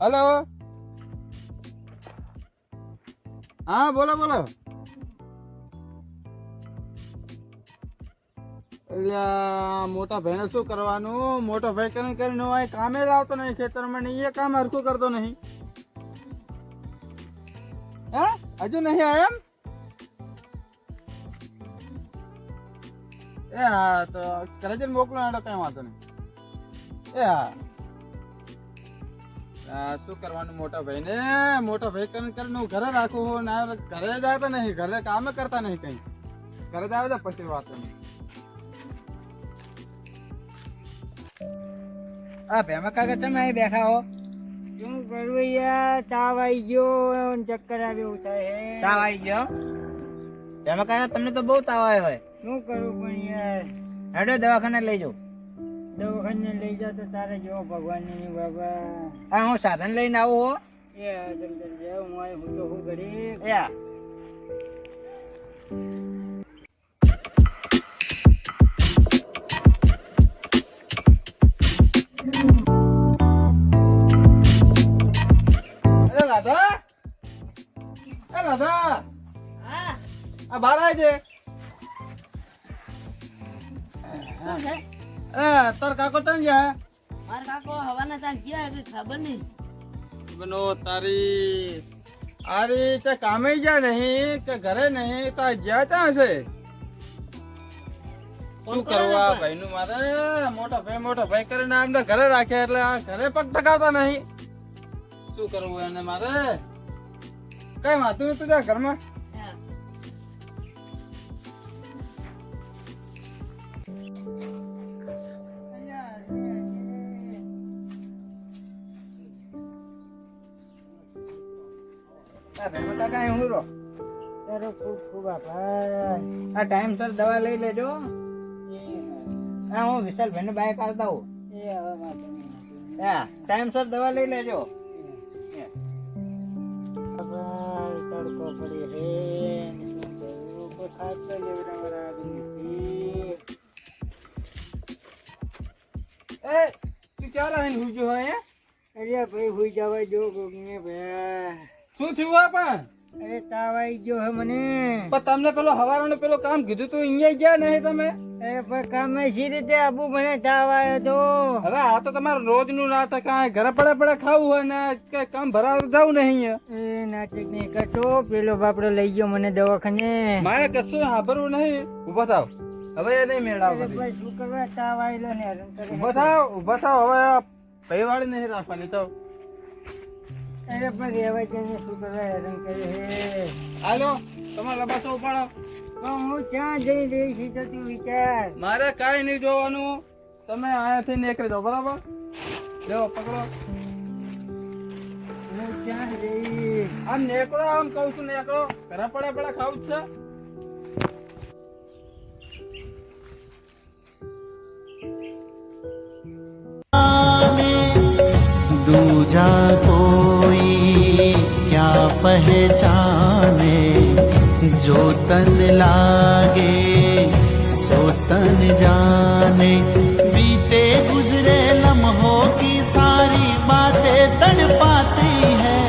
Hello हाँ बोलो बोलो मोटा भाई शू करवानू मोटो भाई कर कामे लावतो नहीं खेतर में नहीं ये काम हरखू करतो नहीं हजू नहीं आया ए हाँ तो करे मोकलो कई वांधो नहीं ए हाँ शू करवानू मोटा भाई ने मोटा भाई कर घरे राखू हो ना घरे जाए तो नहीं घरे काम करता नहीं कहीं घरे जाए तो पछी बात नहीं आप हेमा काका તમે અહીં બેઠા હો શું કરવું યાર તાવ આવી ગયો ચક્કર આવ્યું થાય તાવ આવી ગયો હેમા કાકા તમને તો બહુ તાવ આવ્યો હોય શું કરું પણ યાર હેડો દવાખાને લઈ જાઓ દવાખાને લઈ જાવ તો તારે જેવો ભગવાન ની બાબા હા હું સાધન લઈને આવું હો એ જલ્દી જાવ હું તો હું ઘડી યા રાધા એ રાધા આ બહાર આવી છે શું છે? તાર કાકો તને જાય મારા કાકો હવાના ચાલ ગયા એટલે ખબર નહીં. બનો તારી આરી તે કામે ગયા નહીં કે ઘરે નહીં તો આ જ્યાં ત્યાં છે શું કરવા ભાઈ નું મારે મોટો ભાઈ કરીને આમને ઘરે રાખે એટલે આ ઘરે પગ ટકાવતા નહીં શું કરવું એને મારે કઈ વાતું નતું ત્યાં ઘરમાં હા. હેમા કાકા અહીં હું રહો તારો ખૂબ ખૂબ આભાર આ ટાઈમ સર દવા લઈ લેજો હા હું વિશાલભાઈ ને બાઈક આવતા હું એ હવે વાંધો નહીં. હા ટાઈમ સર દવા લઈ લેજો આભાર, તડકો પડી રે ને શું કરું કોઈ ખાતર લેવડાવવા આવી નથી. એ તું ક્યારે આવીને હુજો હોય અરે ભાઈ હુઈ જવા જો કોકને ભાઈ શું થયું આ પણ અરે તાવ આવી ગયો હે મને પણ તમને પેલો હવારાનું પેલો કામ કીધું તું અહીંયા ગયા નહીં તમે અરે પણ કામે સી રીતે આબુ મને તાવ આવ્યો તો હવે આ તો તમારું રોજ નું નાટક આ ઘરે પડે ખાવું હોય ને કઈ કામ ભરાવા તો જવું નહીં એ નાટક નહીં કરતો પેલો બાપડો લઈ ગયો મને દવાખાને મારે કશું સાંભળવું નહીં ઉભો થાવ હવે એ નહીં મેળાવ અરે ભાઈ શું કરવા તાવ આવેલો ને હેરાન કરે ઉભો થાવ હવે કઈ વાળી નહીં રાખવાની તો અરે પણ રેવા જઈને શું કરવા હેરાન કરે હે હાલો તમારે લબાસો ઉપાડો પણ હું ક્યાં જઈ રહી છું તો તું વિચાર મારે કાંઈ નહીં જોવાનું તમે અહીંયાથી નીકળી જાઓ બરાબર લેવો પકડો હું ક્યાં જઈ આમ નીકળો આમ કહું છું નીકળો ઘરે પડે ખાવું જ છે दूजा कोई क्या पहचाने जो तन लागे सो तन जाने बीते गुजरे लम्हों की सारी बातें तड़ पाती है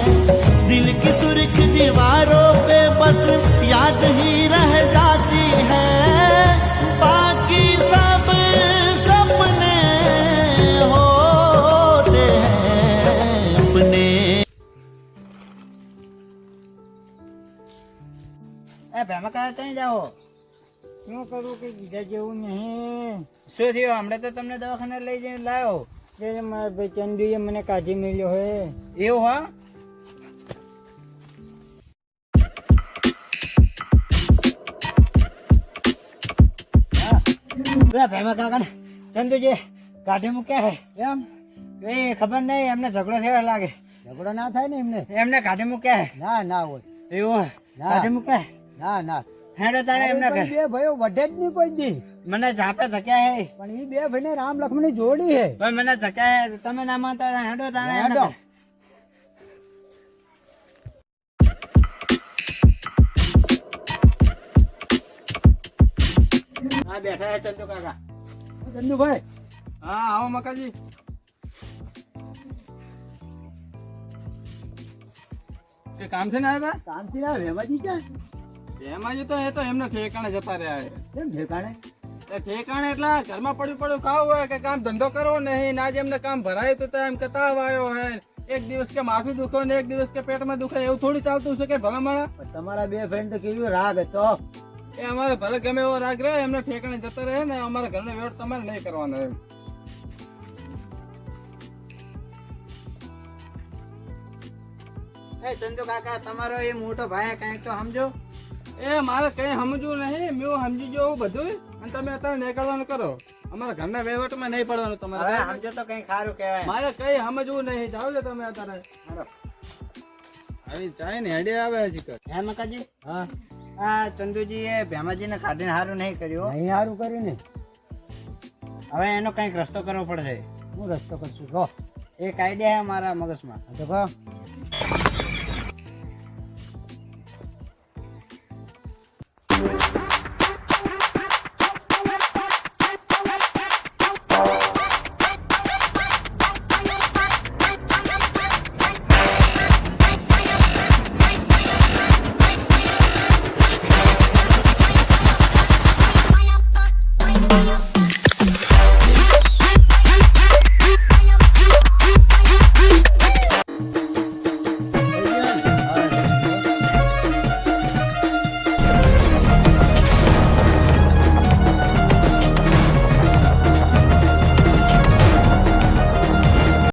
दिल की सुर्ख दीवारों पे बस याद ही रह जाती है बाकी सब सपने होते हैं अपने એ હેમા કાકા ત્યાં જાઓ શું કરું કે બીજા જેવું નહીં શું થયું હમણાં તો તમને દવાખાને લઈ જઈને લાવ્યો તે મારા ભાઈ ચંદુએ મને કાઢી મેલ્યો હે એવું હા હેમા કાકા ને ચંદુજી કાઢી મૂક્યા હે એમ એ ખબર નહીં એમને ઝઘડો થયો લાગે ઝઘડો ના થાય ને એમને કાઢી મૂક્યા હે ના ના હોય એવું કાઢી મૂક્યા ના ના હેડો તાણે એમને બે ભાઈઓ વધે જ નહીં કોઈ દી મને ઝાપે ધક્યા હે પણ એ બે ભાઈને રામ લક્ષ્મણ ની જોડી હે પણ મને ધક્યા હે તમે ના માનતા હેડો તાણે હેડો. હા બેઠા હે ચંદુ કાકા ચંદુભાઈ હા આવો મકાજી કે કામથી ના આવ્યા કામથી ના વેમાજી ક્યાં હતા? એમાં જ તો એ તો એમને ઠેકાણે જતા રહ્યા છે. કેમ ઠેકાણે એ ઠેકાણે એટલે આ ઘરમાં પડ્યું ખાવું હોય કે કામ ધંધો કરવો નહીં ને આજે એમને કામ ભરાયું તો એમ કે તાવ આવ્યો હે એક દિવસ કે માથું દુખો ને એક દિવસ કે પેટમાં દુખે એવું થોડી ચાલતું છે કે ભલે મારા પણ તમારા બે ફ્રેન્ડ તો કેવું રાગ હતો એ અમારે ભલે ગમે એવો રાગ રહે એમને ઠેકાણે જતા રહે ને અમારા ઘરનો વ્યવહાર તમારે નહીં કરવાનો એમ. એ ચંદુ કાકા તમારો એ મોટો ભાઈ કઈક તો સમજો. એ મારે કઈ સમજવું નહીં મેં સમજી જવું બધું અને તમે અત્યારે નીકળવાનું કરો અમારા ઘરના વહીવટમાં નહીં પડવાનું હવે તમારે સમજો તો કઈ સારું કહેવાય. મારે કઈ સમજવું નહીં જાવ છો તમે અત્યારે આવી ચાય ને હેડે આવે હજી કર હે મકાજી હા આ ચંદુજી એ ભેમાજીને કાઢીને સારું નહીં કર્યું. અહીં સારું કર્યું ને હવે એનો કઈક રસ્તો કરવો પડશે. હું રસ્તો કરશું કહો એક આઈડિયા હે મારા મગજમાં. તો કહો